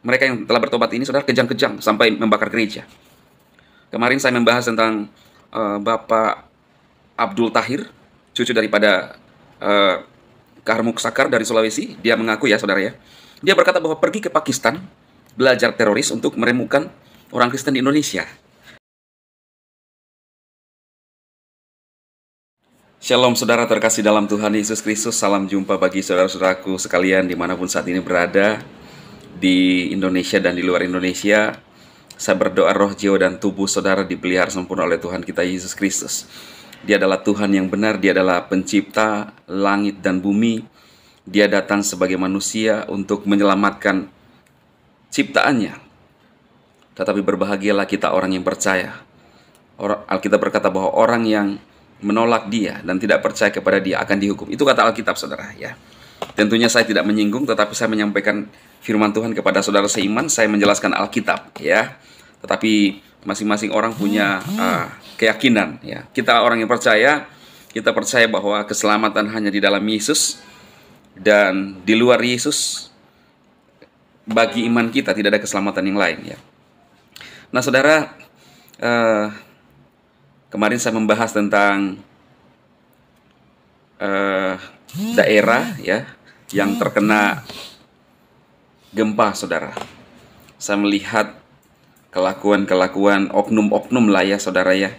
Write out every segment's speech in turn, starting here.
mereka yang telah bertobat ini, saudara, kejang-kejang sampai membakar gereja. Kemarin saya membahas tentang Bapak Abdul Tahir, cucu daripada Kahar Muksakar dari Sulawesi. Dia mengaku, ya saudara ya, dia berkata bahwa pergi ke Pakistan belajar teroris untuk meremukkan orang Kristen di Indonesia. Shalom saudara terkasih dalam Tuhan Yesus Kristus. Salam jumpa bagi saudara-saudaraku sekalian dimanapun saat ini berada, di Indonesia dan di luar Indonesia. Saya berdoa roh, jiwa, dan tubuh saudara dipelihara sempurna oleh Tuhan kita Yesus Kristus. Dia adalah Tuhan yang benar, Dia adalah pencipta langit dan bumi. Dia datang sebagai manusia untuk menyelamatkan ciptaannya. Tetapi berbahagialah kita orang yang percaya. Alkitab berkata bahwa orang yang menolak Dia dan tidak percaya kepada Dia akan dihukum. Itu kata Alkitab, saudara ya. Tentunya saya tidak menyinggung, tetapi saya menyampaikan firman Tuhan kepada saudara seiman. Saya menjelaskan Alkitab ya. Tetapi masing-masing orang punya keyakinan ya. Kita orang yang percaya, kita percaya bahwa keselamatan hanya di dalam Yesus, dan di luar Yesus bagi iman kita tidak ada keselamatan yang lain ya. Nah saudara, kemarin saya membahas tentang daerah ya yang terkena gempa, saudara. Saya melihat kelakuan-kelakuan oknum-oknum lah ya, saudara ya,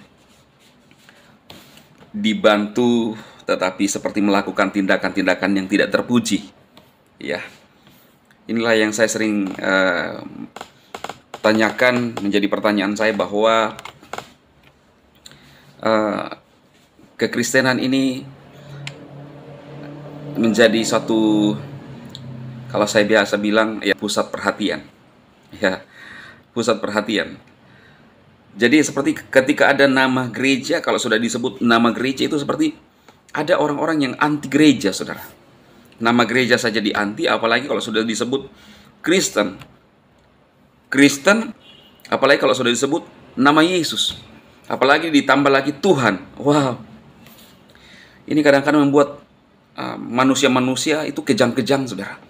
dibantu tetapi seperti melakukan tindakan-tindakan yang tidak terpuji ya. Inilah yang saya sering tanyakan, menjadi pertanyaan saya, bahwa kekristenan ini menjadi suatu, kalau saya biasa bilang ya, pusat perhatian ya, pusat perhatian. Jadi seperti ketika ada nama gereja, kalau sudah disebut nama gereja itu seperti ada orang-orang yang anti gereja, saudara. Nama gereja saja di anti, apalagi kalau sudah disebut Kristen. Kristen, apalagi kalau sudah disebut nama Yesus, apalagi ditambah lagi Tuhan. Wow, ini kadang-kadang membuat manusia-manusia itu kejang-kejang, saudara.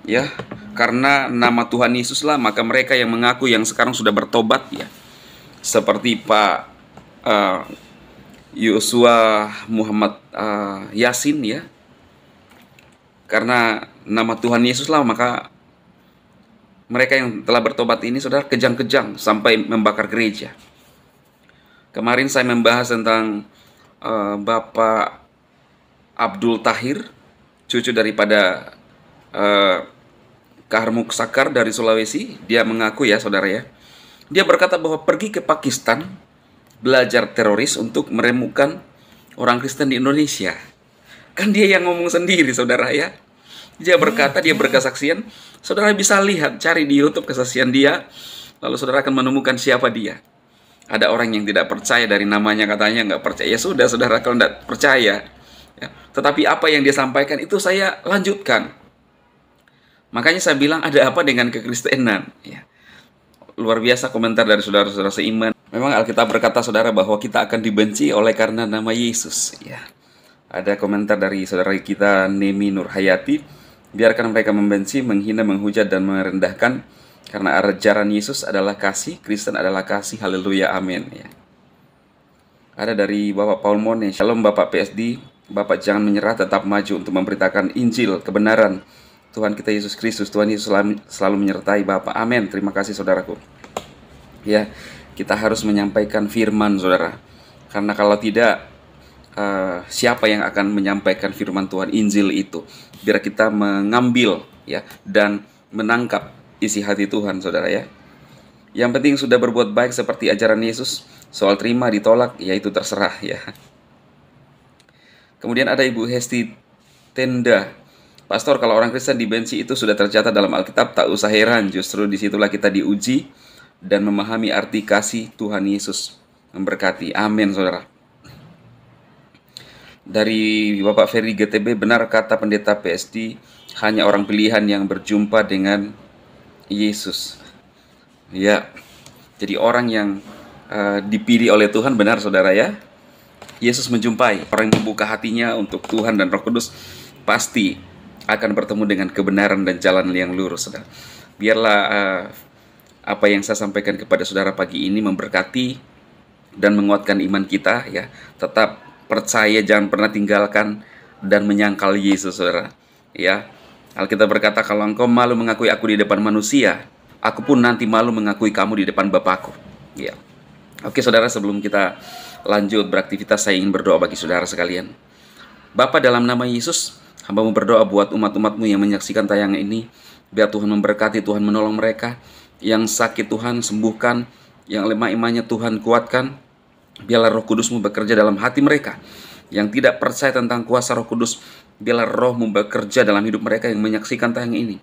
Ya, karena nama Tuhan Yesus lah, maka mereka yang mengaku yang sekarang sudah bertobat ya, seperti Pak Yosua Muhammad Yasin ya, karena nama Tuhan Yesus lah, maka mereka yang telah bertobat ini, saudara, kejang-kejang sampai membakar gereja. Kemarin saya membahas tentang Bapak Abdul Tahir, cucu daripada Kahar Muksakar dari Sulawesi. Dia mengaku, ya saudara ya, dia berkata bahwa pergi ke Pakistan belajar teroris untuk meremukkan orang Kristen di Indonesia. Kan dia yang ngomong sendiri, saudara ya. Dia berkata, dia berkesaksian. Saudara bisa lihat, cari di YouTube kesaksian dia, lalu saudara akan menemukan siapa dia. Ada orang yang tidak percaya dari namanya, katanya nggak percaya. Ya sudah, saudara, kalau tidak percaya ya. Tetapi apa yang dia sampaikan itu saya lanjutkan. Makanya saya bilang, ada apa dengan kekristenan ya. Luar biasa komentar dari saudara-saudara seiman. Memang Alkitab berkata, saudara, bahwa kita akan dibenci oleh karena nama Yesus ya. Ada komentar dari saudara kita Nemi Nurhayati, biarkan mereka membenci, menghina, menghujat, dan merendahkan, karena ajaran Yesus adalah kasih, Kristen adalah kasih. Haleluya, amin ya. Ada dari Bapak Paul Mone, Shalom Bapak PSD, Bapak jangan menyerah, tetap maju untuk memberitakan Injil, kebenaran Tuhan kita Yesus Kristus. Tuhan Yesus selalu menyertai Bapak, amin. Terima kasih saudaraku ya. Kita harus menyampaikan firman, saudara, karena kalau tidak, siapa yang akan menyampaikan firman Tuhan, Injil itu? Biar kita mengambil ya dan menangkap isi hati Tuhan, saudara ya. Yang penting sudah berbuat baik seperti ajaran Yesus. Soal terima ditolak, ya itu terserah ya. Kemudian ada Ibu Hesti Tenda, Pastor, kalau orang Kristen dibenci itu sudah tercatat dalam Alkitab, tak usah heran, justru disitulah kita diuji dan memahami arti kasih Tuhan Yesus. Memberkati, amin saudara. Dari Bapak Ferry GTB, benar kata pendeta PSD, hanya orang pilihan yang berjumpa dengan Yesus. Ya, jadi orang yang dipilih oleh Tuhan, benar saudara ya. Yesus menjumpai orang yang membuka hatinya untuk Tuhan dan Roh Kudus, pasti akan bertemu dengan kebenaran dan jalan yang lurus, saudara. Biarlah apa yang saya sampaikan kepada saudara pagi ini memberkati dan menguatkan iman kita ya. Tetap percaya, jangan pernah tinggalkan dan menyangkal Yesus, saudara. Ya, Alkitab berkata, kalau engkau malu mengakui aku di depan manusia, aku pun nanti malu mengakui kamu di depan Bapakku. Ya. Oke saudara, sebelum kita lanjut beraktivitas, saya ingin berdoa bagi saudara sekalian. Bapa, dalam nama Yesus, hamba-Mu berdoa buat umat-umat-Mu yang menyaksikan tayangan ini. Biar Tuhan memberkati, Tuhan menolong mereka. Yang sakit Tuhan sembuhkan, yang lemah imannya Tuhan kuatkan. Biarlah Roh Kudus-Mu bekerja dalam hati mereka. Yang tidak percaya tentang kuasa Roh Kudus, biarlah Roh-Mu bekerja dalam hidup mereka yang menyaksikan tayangan ini.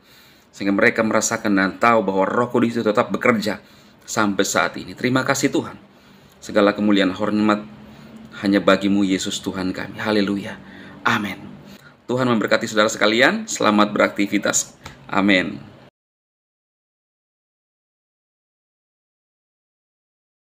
Sehingga mereka merasakan dan tahu bahwa Roh Kudus itu tetap bekerja sampai saat ini. Terima kasih Tuhan. Segala kemuliaan hormat hanya bagi-Mu Yesus Tuhan kami. Haleluya. Amin. Tuhan memberkati saudara sekalian. Selamat beraktivitas. Amin.